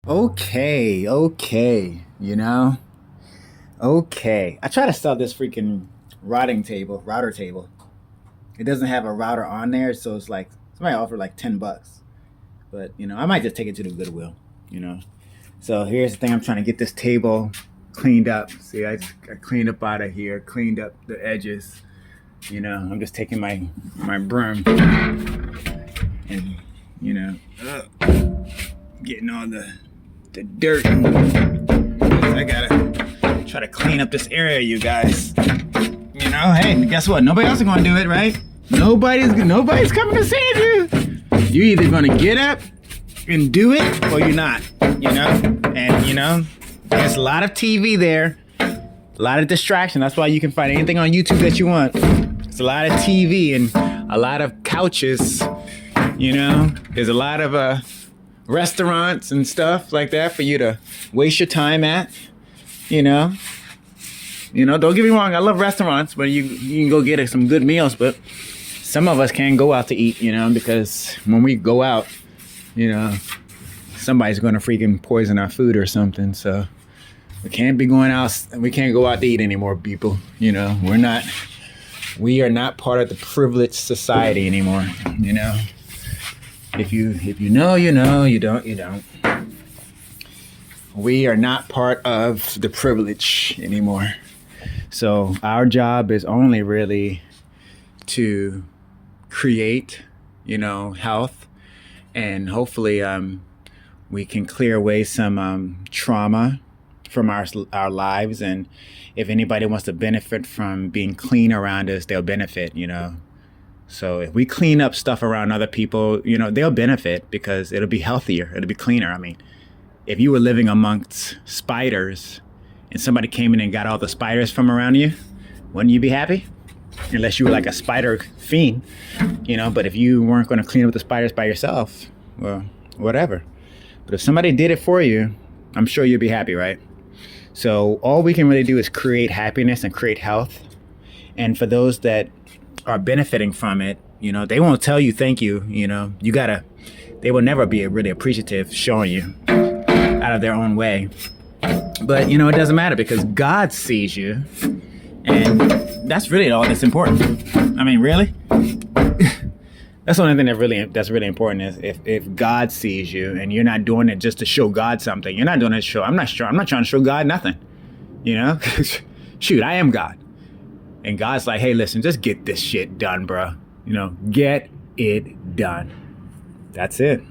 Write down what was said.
Okay, okay. I try to sell this freaking router table. It doesn't have a router on there, so it's like somebody offered like $10. But I might just take it to the Goodwill, you know. So here's the thing: I'm trying to get this table cleaned up. See, I cleaned up out of here, cleaned up the edges. I'm just taking my broom and getting all the dirt. I gotta try to clean up this area, you guys. Hey, guess what? Nobody else is gonna do it, right? Nobody's coming to save you. You're either gonna get up and do it, or you're not. And there's a lot of TV there, a lot of distraction. That's why you can find anything on YouTube that you want. It's a lot of TV and a lot of couches. There's a lot of restaurants and stuff like that for you to waste your time at. Don't get me wrong, I love restaurants, but you can go get some good meals, but some of us can't go out to eat, because when we go out, somebody's going to freaking poison our food or something. So we can't be going out, we can't go out to eat anymore, people. We are not part of the privileged society anymore. If you know, you don't, you don't. We are not part of the privilege anymore. So our job is only really to create, health, and hopefully we can clear away some trauma from our lives. And if anybody wants to benefit from being clean around us, they'll benefit, So if we clean up stuff around other people, they'll benefit because it'll be healthier. It'll be cleaner. I mean, if you were living amongst spiders and somebody came in and got all the spiders from around you, wouldn't you be happy? Unless you were like a spider fiend, but if you weren't going to clean up the spiders by yourself, well, whatever. But if somebody did it for you, I'm sure you'll be happy, right? So all we can really do is create happiness and create health. And for those that are benefiting from it, they won't tell you thank you. They will never be really appreciative showing you out of their own way. But it doesn't matter because God sees you, and that's really all that's important. I mean, really, that's the only thing that's really important is if God sees you and you're not doing it just to show God something. You're not doing it to show. I'm not trying to show God nothing. Shoot, I am God. And God's like, hey, listen, just get this shit done, bro. Get it done. That's it.